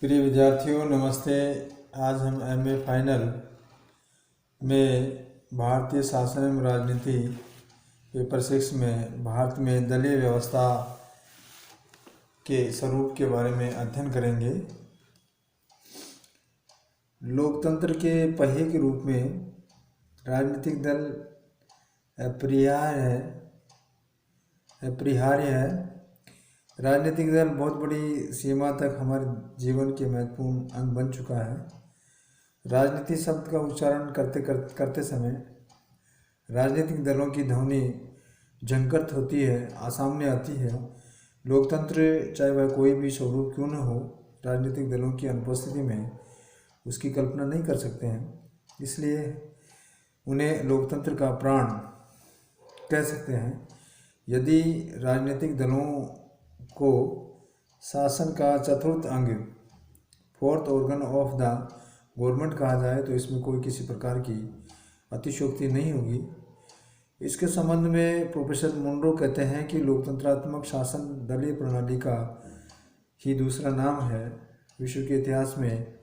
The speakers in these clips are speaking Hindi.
प्रिय विद्यार्थियों नमस्ते। आज हम एमए फाइनल में भारतीय शासन एवं राजनीति पेपर 6 में भारत में दलीय व्यवस्था के स्वरूप के बारे में अध्ययन करेंगे। लोकतंत्र के पहिए के रूप में राजनीतिक दल अपरिहार्य है। राजनीतिक दल बहुत बड़ी सीमा तक हमारे जीवन के महत्वपूर्ण अंग बन चुका है। राजनीति शब्द का उच्चारण करते समय राजनीतिक दलों की ध्वनि झंकृत होती है, सामने आती है। लोकतंत्र चाहे वह कोई भी स्वरूप क्यों न हो, राजनीतिक दलों की अनुपस्थिति में उसकी कल्पना नहीं कर सकते हैं। इसलिए उन्हें लोकतंत्र का प्राण कह सकते हैं। यदि राजनीतिक दलों को शासन का चतुर्थ अंग, fourth organ of the government कहा जाए तो इसमें कोई किसी प्रकार की अतिशयोक्ति नहीं होगी। इसके संबंध में प्रोफेसर मुनरो कहते हैं कि लोकतंत्रात्मक शासन दलीय प्रणाली का ही दूसरा नाम है। विश्व के इतिहास में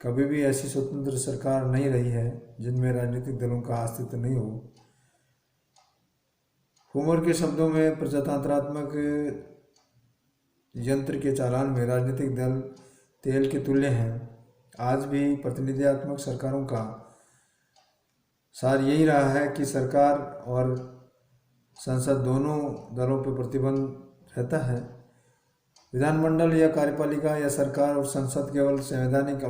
कभी भी ऐसी स्वतंत्र सरकार नहीं रही है जिनमें राजनीतिक दलों का अस्तित्व नहीं हो। होमर के शब्दों में प्रजातंत्रात्मक यंत्र के चालान में राजनीतिक दल तेल के तुल्य हैं। आज भी प्रतिनिधियात्मक सरकारों का सार यही रहा है कि सरकार और संसद दोनों दलों पर प्रतिबंध रहता है। विधानमंडल या कार्यपालिका या सरकार और संसद केवल संवैधानिक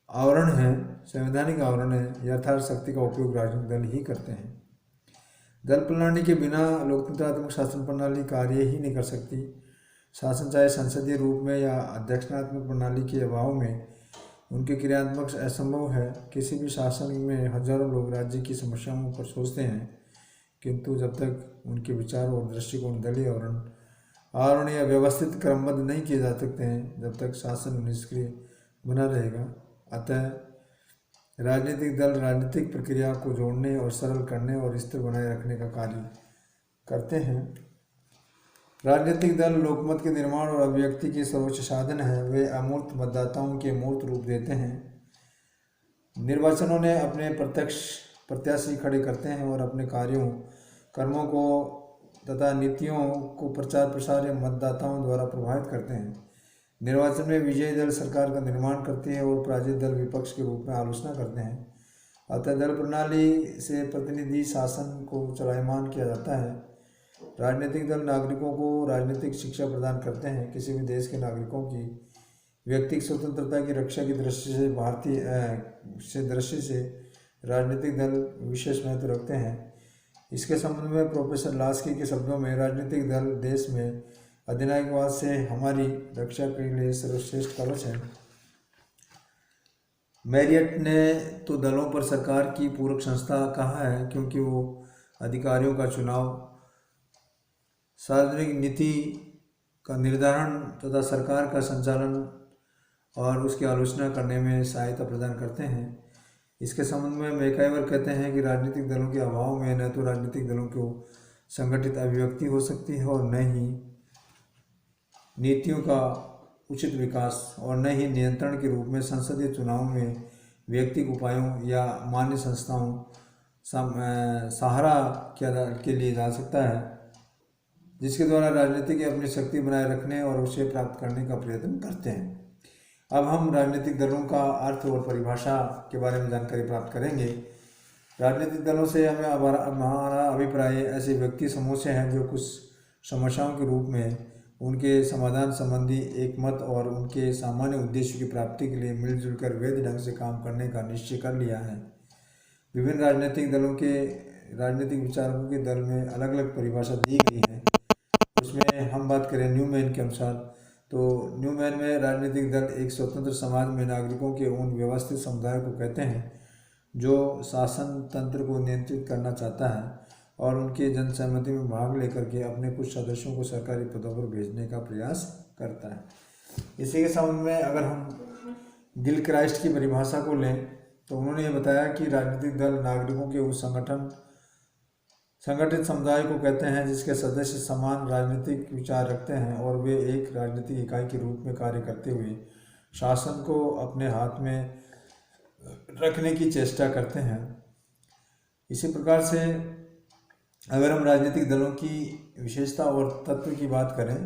आवरण है। यथार्थ शक्ति का उपयोग राजनीतिक दल ही करते हैं। दल प्रणाली के बिना लोकतंत्रात्मक शासन प्रणाली कार्य ही नहीं कर सकती। शासन चाहे संसदीय रूप में या अध्यक्षात्मक प्रणाली के अभाव में उनके क्रियात्मक असंभव है। किसी भी शासन में हजारों लोग राज्य की समस्याओं पर सोचते हैं, किंतु जब तक उनके विचार और दृष्टिकोण दलीय आवरण या व्यवस्थित क्रमबद्ध नहीं किए जा सकते हैं, जब तक शासन निष्क्रिय बना रहेगा। अतः राजनीतिक दल राजनीतिक प्रक्रिया को जोड़ने और सरल करने और स्थिर बनाए रखने का कार्य करते हैं। राजनीतिक दल लोकमत के निर्माण और अभिव्यक्ति के सर्वोच्च साधन है। वे अमूर्त मतदाताओं के मूर्त रूप देते हैं। निर्वाचनों ने अपने प्रत्यक्ष प्रत्याशी खड़े करते हैं और अपने कर्मों को तथा नीतियों को प्रचार प्रसार या मतदाताओं द्वारा प्रभावित करते हैं। निर्वाचन में विजयी दल सरकार का निर्माण करती है और पराजित दल विपक्ष के रूप में आलोचना करते हैं। अतः दल प्रणाली से प्रतिनिधि शासन को चलायमान किया जाता है। राजनीतिक दल नागरिकों को राजनीतिक शिक्षा प्रदान करते हैं। किसी भी देश के नागरिकों की व्यक्तिगत स्वतंत्रता की रक्षा की दृष्टि से राजनीतिक दल विशेष महत्व रखते हैं। इसके संबंध में प्रोफेसर लास्की के शब्दों में राजनीतिक दल देश में अधिनायकवाद से हमारी रक्षा के लिए सर्वश्रेष्ठ कवच है। मैरियट ने तो दलों पर सरकार की पूरक संस्था कहा है, क्योंकि वो अधिकारियों का चुनाव, सार्वजनिक नीति का निर्धारण तथा सरकार का संचालन और उसकी आलोचना करने में सहायता प्रदान करते हैं। इसके संबंध में मैकाइवर कहते हैं कि राजनीतिक दलों के अभाव में न तो राजनीतिक दलों को संगठित अभिव्यक्ति हो सकती है और न ही नीतियों का उचित विकास और न ही नियंत्रण के रूप में संसदीय चुनाव में व्यक्तिगत उपायों या मान्य संस्थाओं सहारा के लिए जा सकता है, जिसके द्वारा राजनीति की अपनी शक्ति बनाए रखने और उसे प्राप्त करने का प्रयत्न करते हैं। अब हम राजनीतिक दलों का अर्थ और परिभाषा के बारे में जानकारी प्राप्त करेंगे। राजनीतिक दलों से हमारा अभिप्राय ऐसे व्यक्ति समूह से है जो कुछ समस्याओं के रूप में उनके समाधान संबंधी एक मत और उनके सामान्य उद्देश्य की प्राप्ति के लिए मिलजुल कर वैध ढंग से काम करने का निश्चय कर लिया है। विभिन्न राजनीतिक दलों के राजनीतिक विचारकों के दल में अलग अलग परिभाषा दी गई है। उसमें हम बात करें न्यूमैन के अनुसार, तो न्यूमैन में राजनीतिक दल एक स्वतंत्र समाज में नागरिकों के उन व्यवस्थित समुदाय को कहते हैं जो शासन तंत्र को नियंत्रित करना चाहता है और उनके जनसहमति में भाग लेकर के अपने कुछ सदस्यों को सरकारी पदों पर भेजने का प्रयास करता है। इसी के संबंध में अगर हम गिलक्राइस्ट की परिभाषा को लें तो उन्होंने ये बताया कि राजनीतिक दल नागरिकों के उस संगठित समुदाय को कहते हैं जिसके सदस्य समान राजनीतिक विचार रखते हैं और वे एक राजनीतिक इकाई के रूप में कार्य करते हुए शासन को अपने हाथ में रखने की चेष्टा करते हैं। इसी प्रकार से अगर हम राजनीतिक दलों की विशेषता और तत्व की बात करें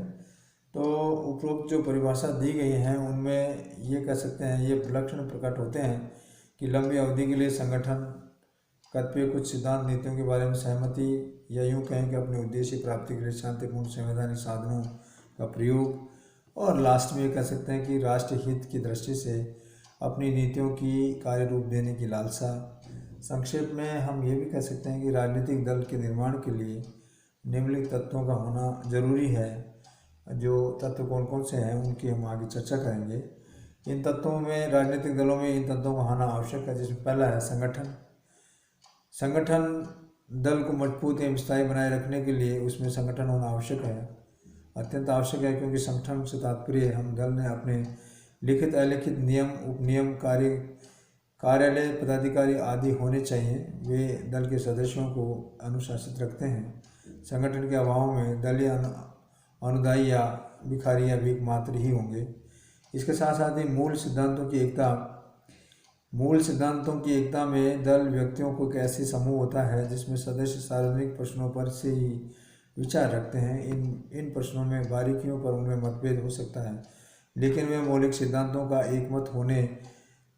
तो उपरोक्त जो परिभाषा दी गई हैं उनमें ये कह सकते हैं, ये लक्षण प्रकट होते हैं कि लंबी अवधि के लिए संगठन कतिपय कुछ सिद्धांत नीतियों के बारे में सहमति, या यूँ कहें कि अपने उद्देश्य प्राप्ति के लिए शांतिपूर्ण संवैधानिक साधनों का प्रयोग, और लास्ट में कह सकते हैं कि राष्ट्र हित की दृष्टि से अपनी नीतियों की कार्य रूप देने की लालसा। संक्षेप में हम ये भी कह सकते हैं कि राजनीतिक दल के निर्माण के लिए निम्नलिखित तत्वों का होना जरूरी है। जो तत्व कौन कौन से हैं उनकी हम आगे चर्चा करेंगे। इन तत्वों में, राजनीतिक दलों में इन तत्वों का होना आवश्यक है, जिसमें पहला है संगठन। संगठन दल को मजबूत एवं स्थायी बनाए रखने के लिए उसमें संगठन होना आवश्यक है, अत्यंत आवश्यक है, क्योंकि संगठन से तात्पर्य हम दल ने अपने लिखित अलिखित नियम, उपनियम, कार्यालय, पदाधिकारी आदि होने चाहिए। वे दल के सदस्यों को अनुशासित रखते हैं। संगठन के अभाव में दलीय अनुदायी या भिखारी या भीख मात्र ही होंगे। इसके साथ साथ ही मूल सिद्धांतों की एकता में दल व्यक्तियों को एक ऐसी समूह होता है जिसमें सदस्य सार्वजनिक प्रश्नों पर से ही विचार रखते हैं। इन प्रश्नों में बारीकियों पर उनमें मतभेद हो सकता है, लेकिन वे मौलिक सिद्धांतों का एकमत होने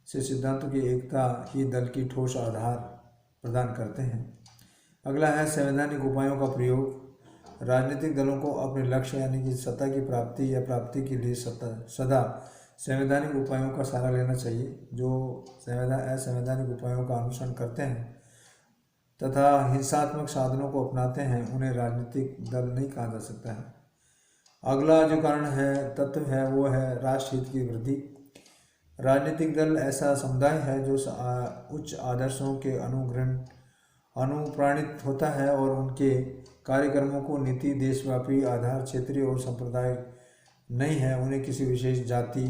से सिद्धांतों की एकता ही दल की ठोस आधार प्रदान करते हैं। अगला है संवैधानिक उपायों का प्रयोग। राजनीतिक दलों को अपने लक्ष्य यानी कि सत्ता की प्राप्ति या प्राप्ति के लिए सदा संवैधानिक उपायों का सहारा लेना चाहिए। जो असंवैधानिक उपायों का अनुसरण करते हैं तथा हिंसात्मक साधनों को अपनाते हैं उन्हें राजनीतिक दल नहीं कहा जा सकता है। अगला जो तत्व है वो है राष्ट्रहित की वृद्धि। राजनीतिक दल ऐसा समुदाय है जो उच्च आदर्शों के अनुप्राणित होता है और उनके कार्यक्रमों को नीति देशव्यापी आधार क्षेत्रीय और संप्रदाय नहीं है। उन्हें किसी विशेष जाति,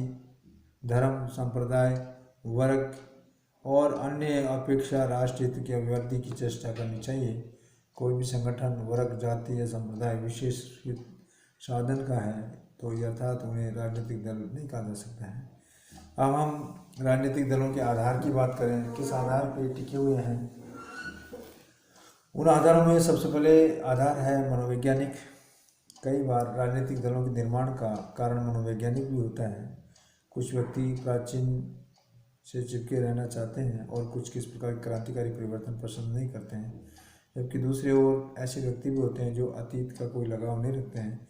धर्म, संप्रदाय, वर्ग और अन्य अपेक्षा राष्ट्रहित की अभिवृद्धि की चेष्टा करनी चाहिए। कोई भी संगठन वर्ग, जाति या संप्रदाय विशेष हित साधन का है तो अर्थात उन्हें राजनीतिक दल नहीं कहा जा सकता है। अब हम राजनीतिक दलों के आधार की बात करें, किस आधार पर टिके हुए हैं। उन आधारों में सबसे पहले आधार है मनोवैज्ञानिक। कई बार राजनीतिक दलों के निर्माण का कारण मनोवैज्ञानिक भी होता है। कुछ व्यक्ति प्राचीन से चिपके रहना चाहते हैं और कुछ किस प्रकार के क्रांतिकारी परिवर्तन पसंद नहीं करते हैं, जबकि दूसरी ओर ऐसे व्यक्ति भी होते हैं जो अतीत का कोई लगाव नहीं रखते हैं।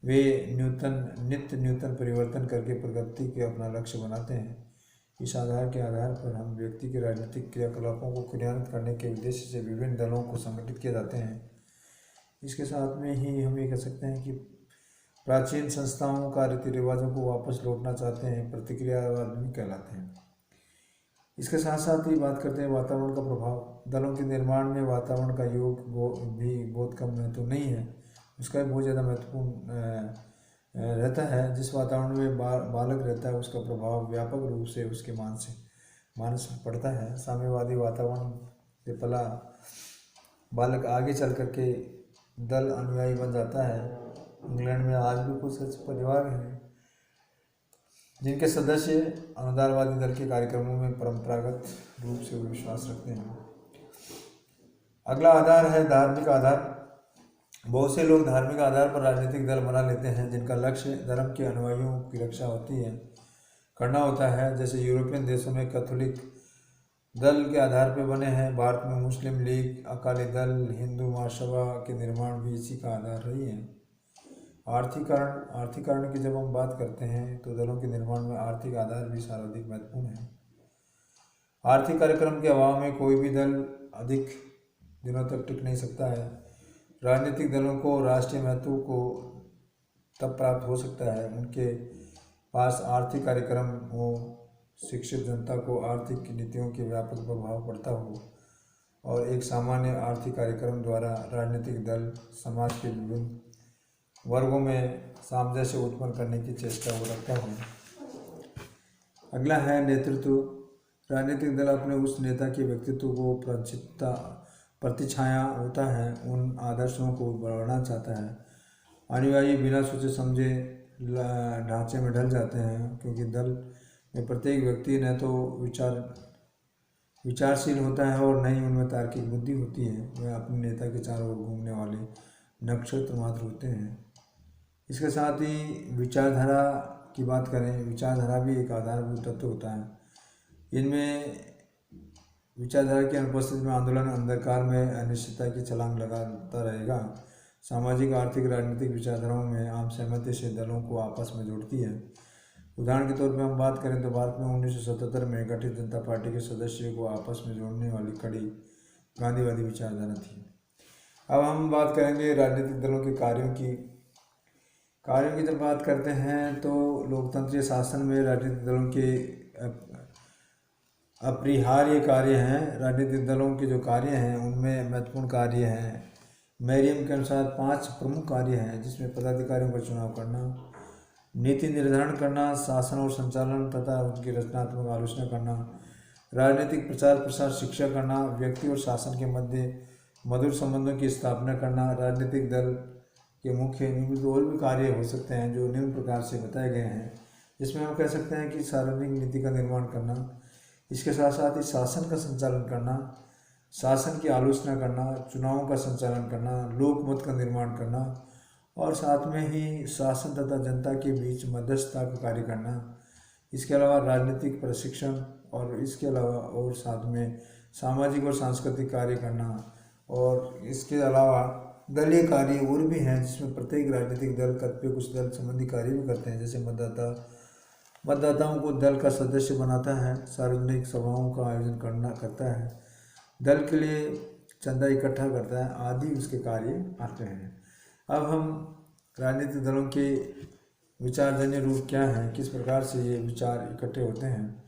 वे नित्य नूतन परिवर्तन करके प्रगति के अपना लक्ष्य बनाते हैं। इस आधार पर हम व्यक्ति के राजनीतिक क्रियाकलापों को क्रियान्वित करने के उद्देश्य से विभिन्न दलों को संगठित किए जाते हैं। इसके साथ में ही हम ये कह सकते हैं कि प्राचीन संस्थाओं का रीति रिवाजों को वापस लौटना चाहते हैं, प्रतिक्रियावाद भी कहलाते हैं। इसके साथ साथ ही बात करते हैं वातावरण का प्रभाव। दलों के निर्माण में वातावरण का योग भी बहुत कम महत्व नहीं है, उसका बहुत ज़्यादा महत्वपूर्ण रहता है। जिस वातावरण में बालक रहता है उसका प्रभाव व्यापक रूप से उसके मानस में पड़ता है। साम्यवादी वातावरण से पला बालक आगे चल करके दल अनुयायी बन जाता है। इंग्लैंड में आज भी कुछ ऐसे परिवार हैं जिनके सदस्य अनुदारवादी दल के कार्यक्रमों में परंपरागत रूप से विश्वास रखते हैं। अगला आधार है धार्मिक आधार। बहुत से लोग धार्मिक आधार पर राजनीतिक दल बना लेते हैं जिनका लक्ष्य धर्म के अनुयायियों की रक्षा करना होता है। जैसे यूरोपियन देशों में कैथोलिक दल के आधार पर बने हैं। भारत में मुस्लिम लीग, अकाली दल, हिंदू महासभा के निर्माण भी इसी का आधार रही है। आर्थिकरण की जब हम बात करते हैं तो दलों के निर्माण में आर्थिक आधार भी सर्वाधिक महत्वपूर्ण है। आर्थिक कार्यक्रम के अभाव में कोई भी दल अधिक दिनों तक टिक नहीं सकता है। राजनीतिक दलों को राष्ट्रीय महत्व को तब प्राप्त हो सकता है उनके पास आर्थिक कार्यक्रम हो, शिक्षित जनता को आर्थिक नीतियों के व्यापक प्रभाव पड़ता हो और एक सामान्य आर्थिक कार्यक्रम द्वारा राजनीतिक दल समाज के विभिन्न वर्गों में सामंजस्य उत्पन्न करने की चेष्टा हो रखता है। अगला है नेतृत्व। राजनीतिक दल अपने उस नेता के व्यक्तित्व को प्रतिछाया होता है उन आदर्शों को बढ़ाना चाहता है। अनुयायी बिना सोचे समझे ढांचे में ढल जाते हैं, क्योंकि दल में प्रत्येक व्यक्ति न तो विचारशील होता है और न ही उनमें तार्किक बुद्धि होती है। वह अपने नेता के चारों ओर घूमने वाले नक्षत्र मात्र होते हैं। इसके साथ ही विचारधारा की बात करें, विचारधारा भी एक आधारभूत तत्व होता है। इनमें विचारधारा की अनुपस्थिति में आंदोलन अंधकार में अनिश्चितता की छलांग लगाता रहेगा। सामाजिक, आर्थिक, राजनीतिक विचारधाराओं में आम सहमति से दलों को आपस में जोड़ती है। उदाहरण के तौर पर हम बात करें तो भारत में 1977 में गठित जनता पार्टी के सदस्यों को आपस में जोड़ने वाली कड़ी गांधीवादी विचारधारा थी। अब हम बात करेंगे राजनीतिक दलों के कार्यों की जब बात करते हैं तो लोकतंत्रीय शासन में राजनीतिक दलों के अपरिहार्य कार्य हैं। राजनीतिक दलों के जो कार्य हैं उनमें महत्वपूर्ण कार्य हैं। मैरियम के अनुसार 5 प्रमुख कार्य हैं, जिसमें पदाधिकारियों का चुनाव करना, नीति निर्धारण करना, शासन और संचालन तथा उनकी रचनात्मक आलोचना करना, राजनीतिक प्रचार प्रसार शिक्षा करना, व्यक्ति और शासन के मध्य मधुर संबंधों की स्थापना करना। राजनीतिक दल के मुख्य और भी कार्य हो सकते हैं जो निम्न प्रकार से बताए गए हैं। इसमें हम कह सकते हैं कि सार्वजनिक नीति का निर्माण करना, इसके साथ साथ ही शासन का संचालन करना, शासन की आलोचना करना, चुनावों का संचालन करना, लोकमत का निर्माण करना और साथ में ही शासन तथा जनता के बीच मध्यस्थता का कार्य करना। इसके अलावा राजनीतिक प्रशिक्षण और इसके अलावा और साथ में सामाजिक और सांस्कृतिक कार्य करना। और इसके अलावा दलीय कार्य और भी हैं, जिसमें प्रत्येक राजनीतिक दल कतिपय कुछ दल संबंधी कार्य भी करते हैं, जैसे मतदाताओं को दल का सदस्य बनाता है, सार्वजनिक सभाओं का आयोजन करता है, दल के लिए चंदा इकट्ठा करता है, आदि उसके कार्य आते हैं। अब हम राजनीतिक दलों के विचारजन्य रूप क्या हैं, किस प्रकार से ये विचार इकट्ठे होते हैं,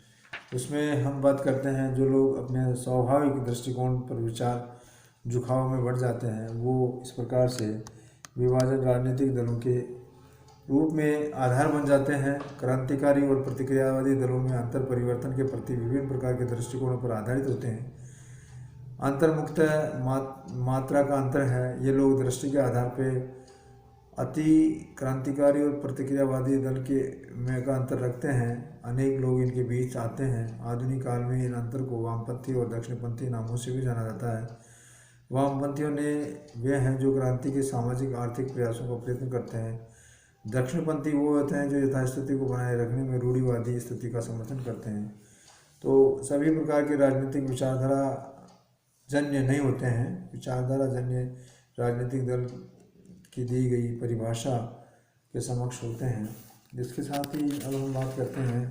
उसमें हम बात करते हैं। जो लोग अपने स्वाभाविक दृष्टिकोण पर विचार झुकाव में बढ़ जाते हैं, वो इस प्रकार से विभाजन राजनीतिक दलों के रूप में आधार बन जाते हैं। क्रांतिकारी और प्रतिक्रियावादी दलों में अंतर परिवर्तन के प्रति विभिन्न प्रकार के दृष्टिकोणों पर आधारित होते हैं। अंतर्मुक्त मात्रा का अंतर है। ये लोग दृष्टि के आधार पर अति क्रांतिकारी और प्रतिक्रियावादी दल में का अंतर रखते हैं। अनेक लोग इनके बीच आते हैं। आधुनिक काल में इन अंतर को वामपंथी और दक्षिणपंथी नामों से भी जाना जाता है। वामपंथियों ने वे हैं जो क्रांति के सामाजिक आर्थिक प्रयासों का प्रयत्न करते हैं। दक्षिणपंथी वो होते हैं जो यथास्थिति को बनाए रखने में रूढ़िवादी स्थिति का समर्थन करते हैं। तो सभी प्रकार के राजनीतिक विचारधारा जन्य नहीं होते हैं। विचारधारा जन्य राजनीतिक दल की दी गई परिभाषा के समक्ष होते हैं। जिसके साथ ही अब हम बात करते हैं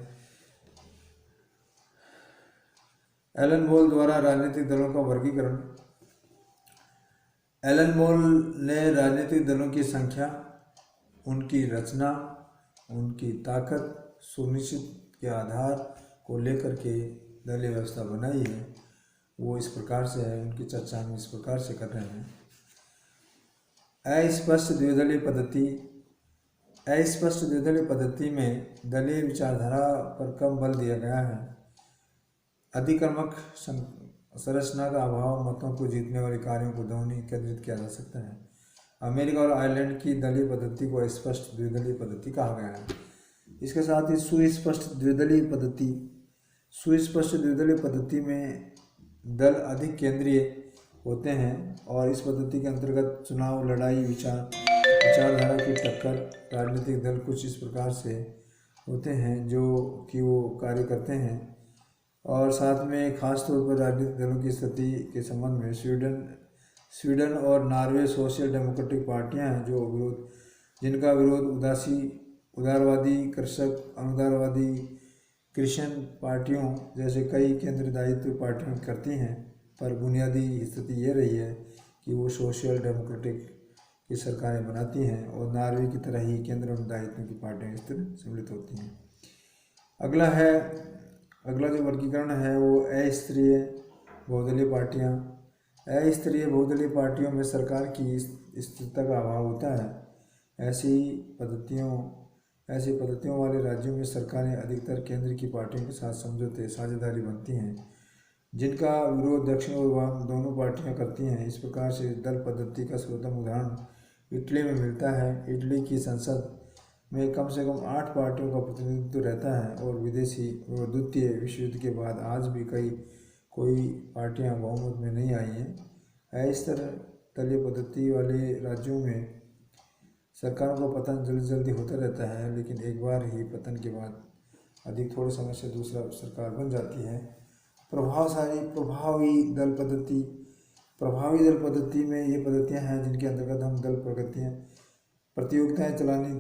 एलन मोल द्वारा राजनीतिक दलों का वर्गीकरण। एलन मोल ने राजनीतिक दलों की संख्या, उनकी रचना, उनकी ताकत सुनिश्चित के आधार को लेकर के दलीय व्यवस्था बनाई है। वो इस प्रकार से है, उनकी चर्चा हम इस प्रकार से कर रहे हैं। अस्पष्ट द्विदलीय पद्धति। अस्पष्ट द्विदलीय पद्धति में दलीय विचारधारा पर कम बल दिया गया है। अधिक्रमक संरचना का अभाव मतों को जीतने वाले कार्यों को दोहनी केंद्रित किया जा सकता है। अमेरिका और आयरलैंड की दलीय पद्धति को स्पष्ट द्विदलीय पद्धति कहा गया है। इसके साथ ही सुस्पष्ट द्विदलीय पद्धति में दल अधिक केंद्रीय होते हैं और इस पद्धति के अंतर्गत चुनाव लड़ाई विचारधारा की टक्कर। राजनीतिक दल कुछ इस प्रकार से होते हैं जो कि वो कार्य करते हैं। और साथ में खास तौर पर राजनीतिक दलों की स्थिति के संबंध में स्वीडन और नॉर्वे सोशल डेमोक्रेटिक पार्टियां हैं जिनका विरोध उदारवादी कृषक, अनुदारवादी क्रिश्चियन पार्टियों जैसे कई केंद्र दायित्व पार्टियां करती हैं। पर बुनियादी स्थिति ये रही है कि वो सोशल डेमोक्रेटिक की सरकारें बनाती हैं और नॉर्वे की तरह ही केंद्र दायित्व की पार्टियां इस तरह सम्मिलित होती हैं। अगला जो वर्गीकरण है वो अस्तरीय बहुदलीय पार्टियां। अस्तरीय बहुदलीय पार्टियों में सरकार की स्थिरता का अभाव होता है। ऐसी पद्धतियों वाले राज्यों में सरकारें अधिकतर केंद्र की पार्टियों के साथ समझौते साझेदारी बनती हैं जिनका विरोध दक्षिण और वाम दोनों पार्टियां करती हैं। इस प्रकार से दल पद्धति का सर्वोत्तम उदाहरण इटली में मिलता है। इटली की संसद में कम से कम 8 पार्टियों का प्रतिनिधित्व रहता है और विदेशी और द्वितीय विश्व युद्ध के बाद आज भी कोई पार्टियां बहुमत में नहीं आई हैं। इस तरह दलीय पद्धति वाले राज्यों में सरकारों का पतन जल्दी जल्दी होता रहता है, लेकिन एक बार ही पतन के बाद अधिक थोड़े समय से दूसरा सरकार बन जाती है। प्रभावी दल पद्धति में ये पद्धतियाँ हैं जिनके अंतर्गत हम दल प्रतियोगिताएं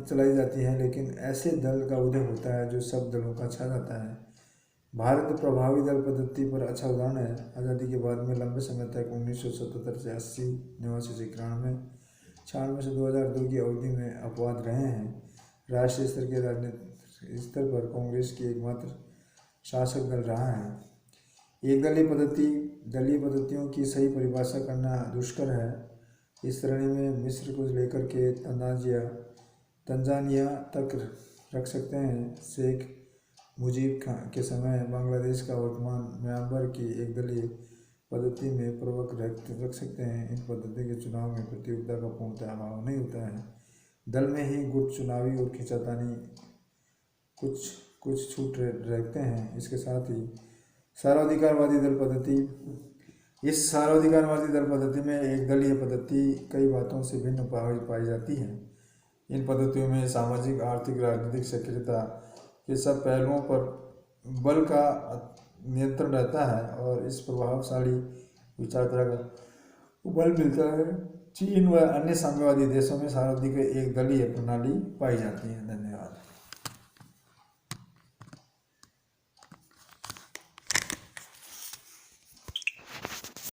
चलाई जाती हैं, लेकिन ऐसे दल का उदय होता है जो सब दलों का छा जाता है। भारत प्रभावी दल पद्धति पर अच्छा उदाहरण है। आज़ादी के बाद में लंबे समय तक 1977 से 80, 89 से 91, 96 से 2002 की अवधि में अपवाद रहे हैं। राष्ट्रीय स्तर के राजनीतिक स्तर पर कांग्रेस की एकमात्र शासक दल रहा है। एक दलीय पद्धतियों की सही परिभाषा करना दुष्कर है। इस श्रेणी में मिस्र को लेकर के तंजानिया तक रख सकते हैं। शेख मुजीब के समय बांग्लादेश का वर्तमान म्यांमार की एक दलीय पद्धति में प्रवक रख सकते हैं। इन पद्धति के चुनाव में प्रतियोगिता का पूर्णतः अभाव नहीं होता है। दल में ही गुट चुनावी और खींचातानी कुछ छूट रखते हैं। इसके साथ ही सर्वाधिकारवादी दल पद्धति। इस सर्वाधिकारवादी दल पद्धति में एक दलीय पद्धति कई बातों से भिन्न पाई जाती है। इन पद्धतियों में सामाजिक, आर्थिक, राजनीतिक सक्रियता के सब पहलुओं पर बल का नियंत्रण रहता है और इस प्रभावशाली विचारधारा का बल मिलता है। चीन व अन्य साम्यवादी देशों में सर्वाधिक एक दलीय प्रणाली पाई जाती है। धन्यवाद।